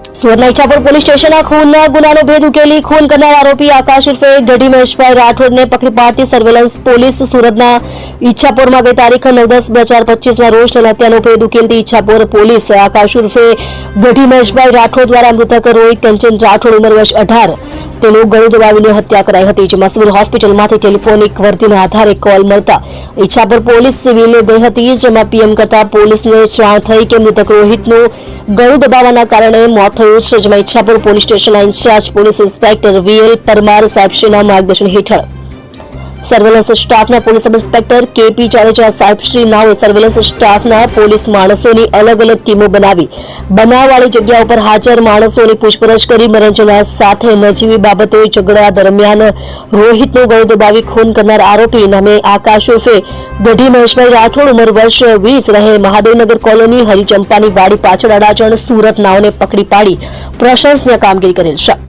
સુરતના ઈચ્છાપુર પોલીસ સ્ટેશનના ખૂનના ગુનાનો ભેદ ઉકેલી ખૂન કરનાર આરોપી આકાશ ઉર્ફે ગઢી મહેશભાઈ રાઠોડને પકડી પાડતી સર્વેલન્સ પોલીસ સુરતના ઈચ્છાપુરમાં ગઈ તારીખ 9/10/2025ના રોજ તેના હત્યાનો ભેદ ઉકેલતી ઈચ્છાપુર પોલીસ આકાશ ઉર્ફે ગઢી મહેશભાઈ રાઠોડ દ્વારા મૃતક રોહિત કંચન રાઠોડ ઉંમર વર્ષ 18 તેનું ગળું દબાવીને હત્યા કરાઈ હતી, જેમાં સિવિલ હોસ્પિટલમાંથી ટેલિફોનિક વર્દીના આધારે કોલ મળતા ઈચ્છાપુર પોલીસ સિવિલે ગઈ હતી, જેમાં પીએમ કરતા પોલીસને જાણ થઈ કે મૃતક રોહિતનું ગળું દબાવવાના કારણે મોત થયું છે, જેમાં ઈચ્છાપુર પોલીસ સ્ટેશનના incharge police inspector VL Parmar સાહેબશ્રીના માર્ગદર્શન હેઠળ સર્વેલન્સ સ્ટાફના police sub inspector KP Jadeja સાહેબશ્રી નાઓએ સર્વેલન્સ સ્ટાફના પોલીસ માણસોની અલગ અલગ ટીમો બનાવી બનાવવાળી જગ્યા ઉપર હાજર માણસોની પૂછપરછ કરી મરણજના સાથે નજીવી બાબતે ઝઘડા દરમિયાન રોહિતનું ગળું દબાવી ખૂન કરનાર આરોપી નામે આકાશ ઉર્ફે ગઢી મહેશભાઈ રાઠોડ ઉંમર વર્ષ 20 રહે મહાદેવનગર કોલોની હરિચંપાની વાડી પાછળ અડાજણ સુરત નાઓને પકડી પાડી પ્રશંસનીય કામગીરી કરેલ છે।